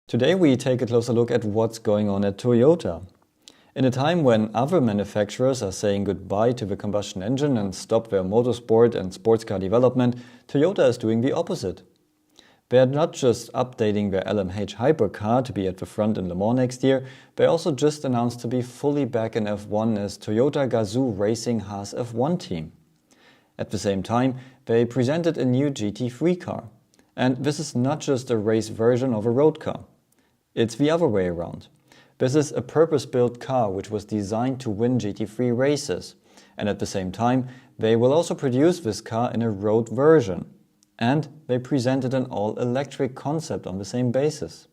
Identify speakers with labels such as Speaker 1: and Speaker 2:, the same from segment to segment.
Speaker 1: Today we take a closer look at what's going on at Toyota. In a time when other manufacturers are saying goodbye to the combustion engine and stop their motorsport and sports car development, Toyota is doing the opposite. They're not just updating their LMH hypercar to be at the front in Le Mans next year, they also just announced to be fully back in F1 as Toyota Gazoo Racing Haas F1 team. At the same time, they presented a new GT3 car. And this is not just a race version of a road car. It's the other way around. This is a purpose-built car which was designed to win GT3 races. And at the same time, they will also produce this car in a road version. And they presented an all-electric concept on the same basis.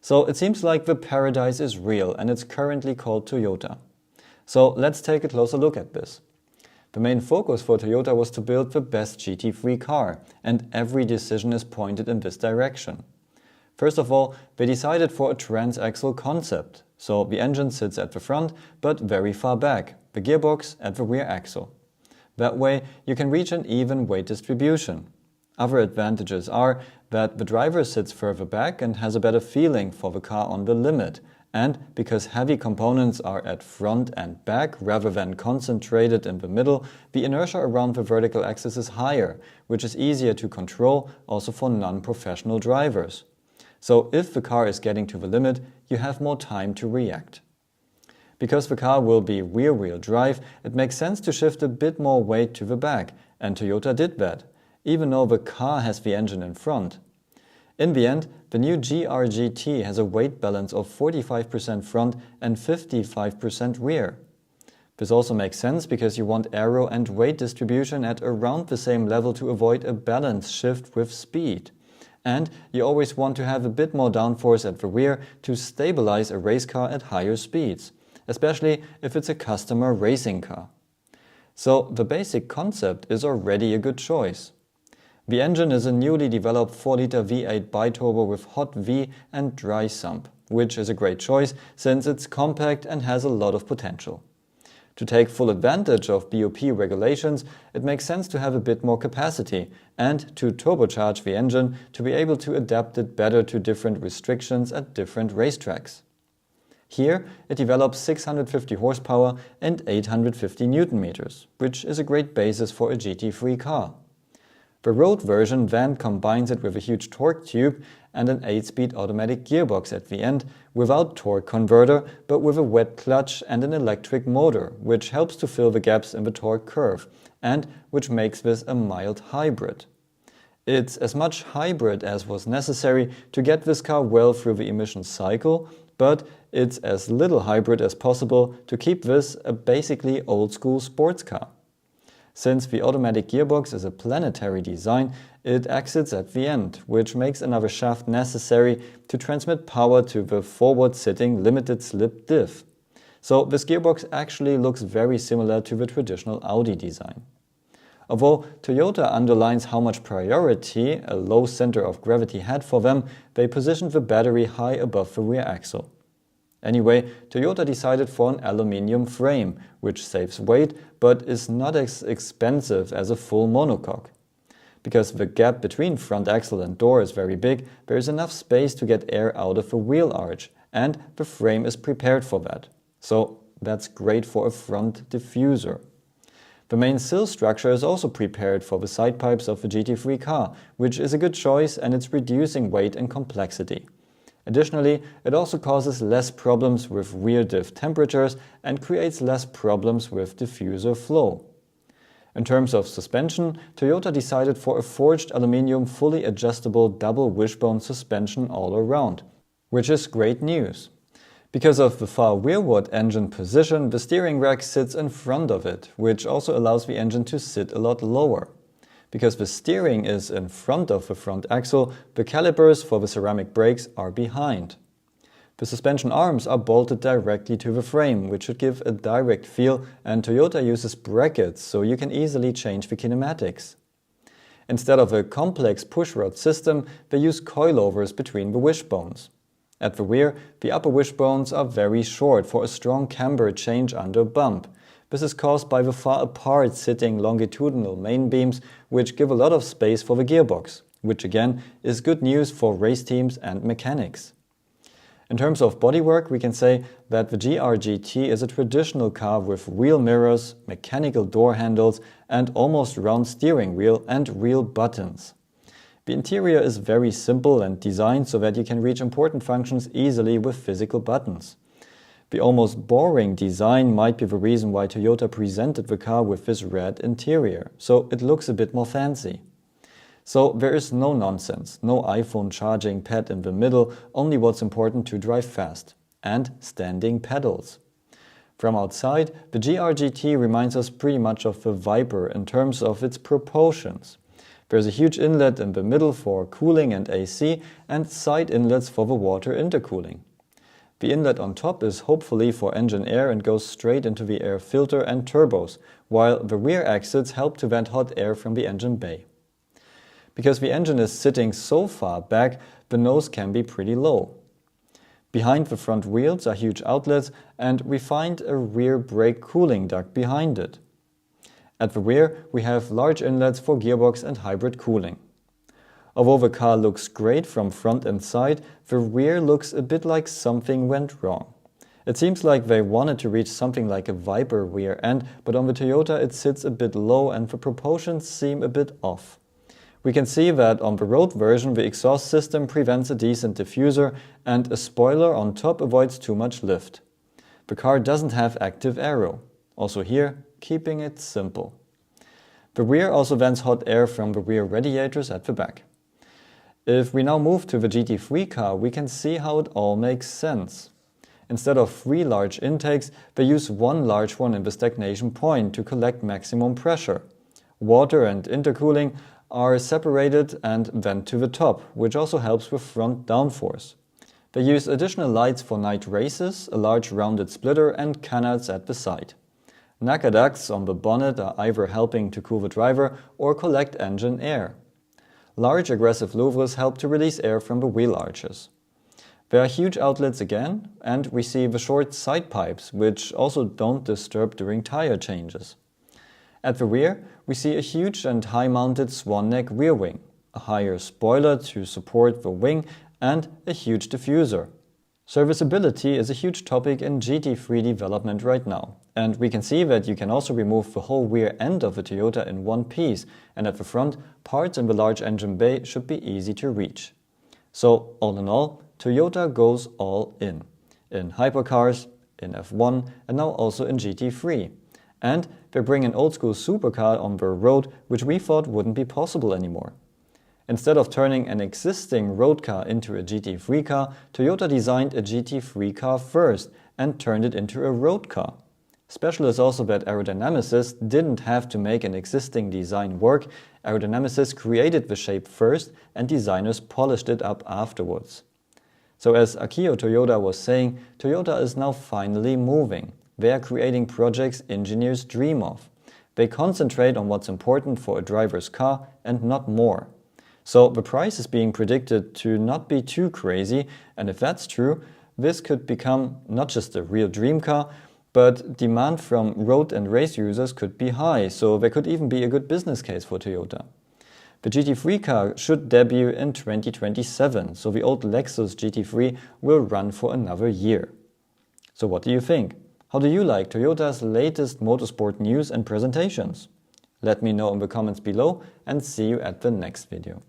Speaker 1: So it seems like the paradise is real and it's currently called Toyota. So let's take a closer look at this. The main focus for Toyota was to build the best GT3 car, and every decision is pointed in this direction. First of all, they decided for a transaxle concept, so the engine sits at the front but very far back, the gearbox at the rear axle. That way you can reach an even weight distribution. Other advantages are that the driver sits further back and has a better feeling for the car on the limit, and because heavy components are at front and back rather than concentrated in the middle, the inertia around the vertical axis is higher, which is easier to control also for non-professional drivers. So if the car is getting to the limit, you have more time to react. Because the car will be rear-wheel drive, it makes sense to shift a bit more weight to the back, and Toyota did that, even though the car has the engine in front. In the end, the new GR-GT has a weight balance of 45% front and 55% rear. This also makes sense because you want aero and weight distribution at around the same level to avoid a balance shift with speed. And you always want to have a bit more downforce at the rear to stabilize a race car at higher speeds, especially if it's a customer racing car. So the basic concept is already a good choice. The engine is a newly developed 4-liter V8 biturbo with hot V and dry sump, which is a great choice since it's compact and has a lot of potential. To take full advantage of BOP regulations, it makes sense to have a bit more capacity and to turbocharge the engine to be able to adapt it better to different restrictions at different racetracks. Here it develops 650 horsepower and 850 Newton meters, which is a great basis for a GT3 car. The road version then combines it with a huge torque tube and an 8-speed automatic gearbox at the end without torque converter but with a wet clutch and an electric motor, which helps to fill the gaps in the torque curve and which makes this a mild hybrid. It's as much hybrid as was necessary to get this car well through the emission cycle, but it's as little hybrid as possible to keep this a basically old-school sports car. Since the automatic gearbox is a planetary design, it exits at the end, which makes another shaft necessary to transmit power to the forward-sitting limited-slip diff. So this gearbox actually looks very similar to the traditional Audi design. Although Toyota underlines how much priority a low center of gravity had for them, they positioned the battery high above the rear axle. Anyway, Toyota decided for an aluminium frame, which saves weight but is not as expensive as a full monocoque. Because the gap between front axle and door is very big, there is enough space to get air out of the wheel arch, and the frame is prepared for that. So that's great for a front diffuser. The main sill structure is also prepared for the side pipes of the GT3 car, which is a good choice and it's reducing weight and complexity. Additionally, it also causes less problems with rear diff temperatures and creates less problems with diffuser flow. In terms of suspension, Toyota decided for a forged aluminium fully adjustable double wishbone suspension all around, which is great news. Because of the far rearward engine position, the steering rack sits in front of it, which also allows the engine to sit a lot lower. Because the steering is in front of the front axle, the calipers for the ceramic brakes are behind. The suspension arms are bolted directly to the frame, which should give a direct feel, and Toyota uses brackets so you can easily change the kinematics. Instead of a complex pushrod system, they use coilovers between the wishbones. At the rear, the upper wishbones are very short for a strong camber change under bump. This is caused by the far apart sitting longitudinal main beams, which give a lot of space for the gearbox, which again is good news for race teams and mechanics. In terms of bodywork, we can say that the GR-GT is a traditional car with real mirrors, mechanical door handles, and almost round steering wheel and real buttons. The interior is very simple and designed so that you can reach important functions easily with physical buttons. The almost boring design might be the reason why Toyota presented the car with this red interior, so it looks a bit more fancy. So there is no nonsense, no iPhone charging pad in the middle, only what's important to drive fast. And standing pedals. From outside, the GR-GT reminds us pretty much of the Viper in terms of its proportions. There's a huge inlet in the middle for cooling and AC and side inlets for the water intercooling. The inlet on top is hopefully for engine air and goes straight into the air filter and turbos, while the rear exits help to vent hot air from the engine bay. Because the engine is sitting so far back, the nose can be pretty low. Behind the front wheels are huge outlets and we find a rear brake cooling duct behind it. At the rear we have large inlets for gearbox and hybrid cooling. Although the car looks great from front and side, the rear looks a bit like something went wrong. It seems like they wanted to reach something like a Viper rear end, but on the Toyota it sits a bit low and the proportions seem a bit off. We can see that on the road version the exhaust system prevents a decent diffuser and a spoiler on top avoids too much lift. The car doesn't have active aero. Also here, keeping it simple. The rear also vents hot air from the rear radiators at the back. If we now move to the GT3 car, we can see how it all makes sense. Instead of 3 large intakes, they use one large one in the stagnation point to collect maximum pressure. Water and intercooling are separated and vent to the top, which also helps with front downforce. They use additional lights for night races, a large rounded splitter and canards at the side. NACA ducts on the bonnet are either helping to cool the driver or collect engine air. Large aggressive louvres help to release air from the wheel arches. There are huge outlets again, and we see the short side pipes, which also don't disturb during tire changes. At the rear, we see a huge and high-mounted swan neck rear wing, a higher spoiler to support the wing, and a huge diffuser. Serviceability is a huge topic in GT3 development right now, and we can see that you can also remove the whole rear end of the Toyota in one piece, and at the front, parts in the large engine bay should be easy to reach. So, all in all, Toyota goes all in hypercars, in F1, and now also in GT3. And they bring an old-school supercar on the road, which we thought wouldn't be possible anymore. Instead of turning an existing road car into a GT3 car, Toyota designed a GT3 car first and turned it into a road car. Special is also that aerodynamicists didn't have to make an existing design work. Aerodynamicists created the shape first and designers polished it up afterwards. So as Akio Toyoda was saying, Toyota is now finally moving. They are creating projects engineers dream of. They concentrate on what's important for a driver's car and not more. So the price is being predicted to not be too crazy, and if that's true, this could become not just a real dream car, but demand from road and race users could be high, so there could even be a good business case for Toyota. The GT3 car should debut in 2027, so the old Lexus GT3 will run for another year. So what do you think? How do you like Toyota's latest motorsport news and presentations? Let me know in the comments below and see you at the next video.